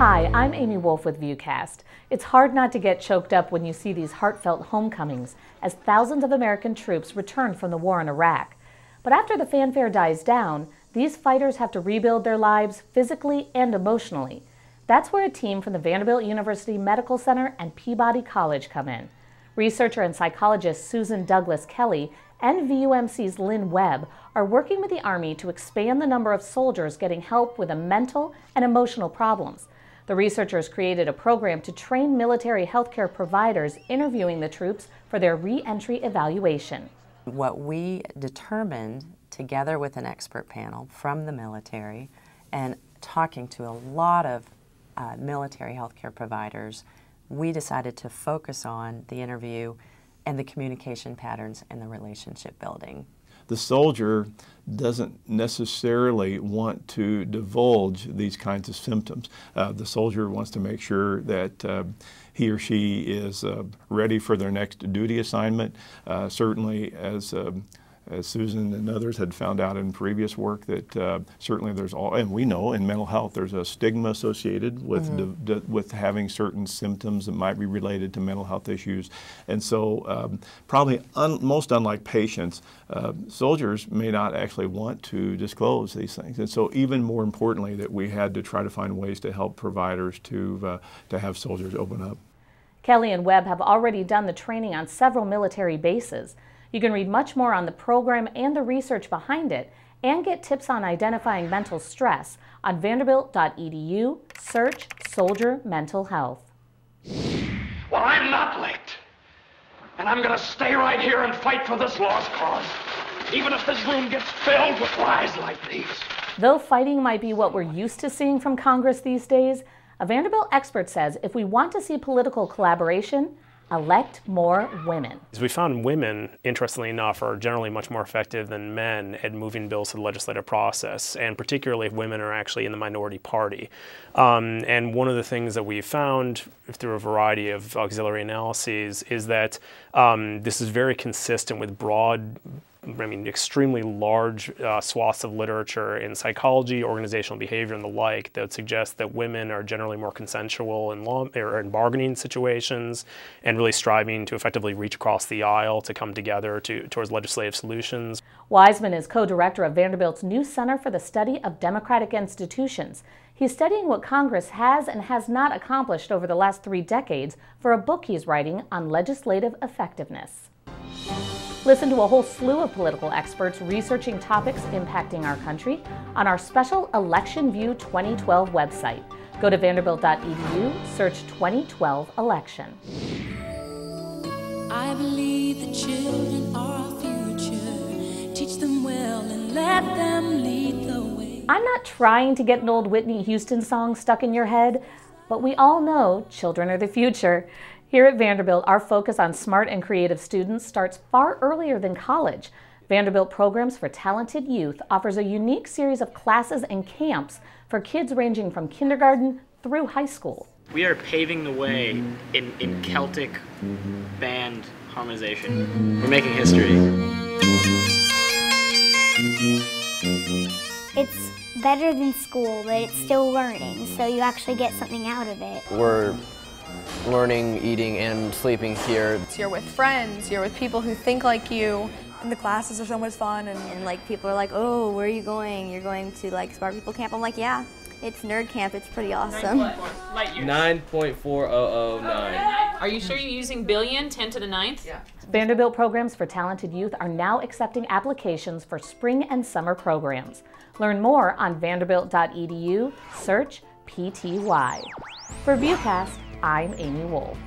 Hi, I'm Amy Wolf with VUCast. It's hard not to get choked up when you see these heartfelt homecomings as thousands of American troops return from the war in Iraq. But after the fanfare dies down, these fighters have to rebuild their lives physically and emotionally. That's where a team from the Vanderbilt University Medical Center and Peabody College come in. Researcher and psychologist Susan Douglas Kelly and VUMC's Lynn Webb are working with the Army to expand the number of soldiers getting help with the mental and emotional problems. The researchers created a program to train military healthcare providers interviewing the troops for their re-entry evaluation. What we determined, together with an expert panel from the military and talking to a lot of military healthcare providers, we decided to focus on the interview and the communication patterns and the relationship building. The soldier doesn't necessarily want to divulge these kinds of symptoms. The soldier wants to make sure that he or she is ready for their next duty assignment. Certainly, as Susan and others had found out in previous work, that certainly there's and we know in mental health there's a stigma associated with with having certain symptoms that might be related to mental health issues. And so probably most unlike patients, soldiers may not actually want to disclose these things. And so even more importantly, that we had to try to find ways to help providers to have soldiers open up. Kelly and Webb have already done the training on several military bases. You can read much more on the program and the research behind it and get tips on identifying mental stress on vanderbilt.edu. Search Soldier Mental Health. Well, I'm not licked. And I'm going to stay right here and fight for this lost cause, even if this room gets filled with lies like these. Though fighting might be what we're used to seeing from Congress these days, a Vanderbilt expert says if we want to see political collaboration, elect more women. We found women, interestingly enough, are generally much more effective than men at moving bills to the legislative process, and particularly if women are actually in the minority party. And one of the things that we found through a variety of auxiliary analyses is that this is very consistent with broad, extremely large swaths of literature in psychology, organizational behavior, and the like that would suggest that women are generally more consensual in bargaining situations and really striving to effectively reach across the aisle to come together towards legislative solutions. Wiseman is co-director of Vanderbilt's new Center for the Study of Democratic Institutions. He's studying what Congress has and has not accomplished over the last 3 decades for a book he's writing on legislative effectiveness. Listen to a whole slew of political experts researching topics impacting our country on our special Election View 2012 website. Go to vanderbilt.edu, search 2012 election. I believe the children are our future. Teach them well and let them lead the way. I'm not trying to get an old Whitney Houston song stuck in your head, but we all know children are the future. Here at Vanderbilt, our focus on smart and creative students starts far earlier than college. Vanderbilt Programs for Talented Youth offers a unique series of classes and camps for kids ranging from kindergarten through high school. We are paving the way in Celtic band harmonization. We're making history. It's better than school, but it's still learning, so you actually get something out of it. We're learning, eating, and sleeping here. You're with friends, you're with people who think like you. And the classes are so much fun. And like people are like, oh, where are you going? You're going to like Smart People Camp? I'm like, yeah, it's nerd camp. It's pretty awesome. 9.4009. Are you sure you're using billion, 10 to the 9th? Yeah. Vanderbilt Programs for Talented Youth are now accepting applications for spring and summer programs. Learn more on vanderbilt.edu, search PTY. For VUCast, I'm Amy Wolf.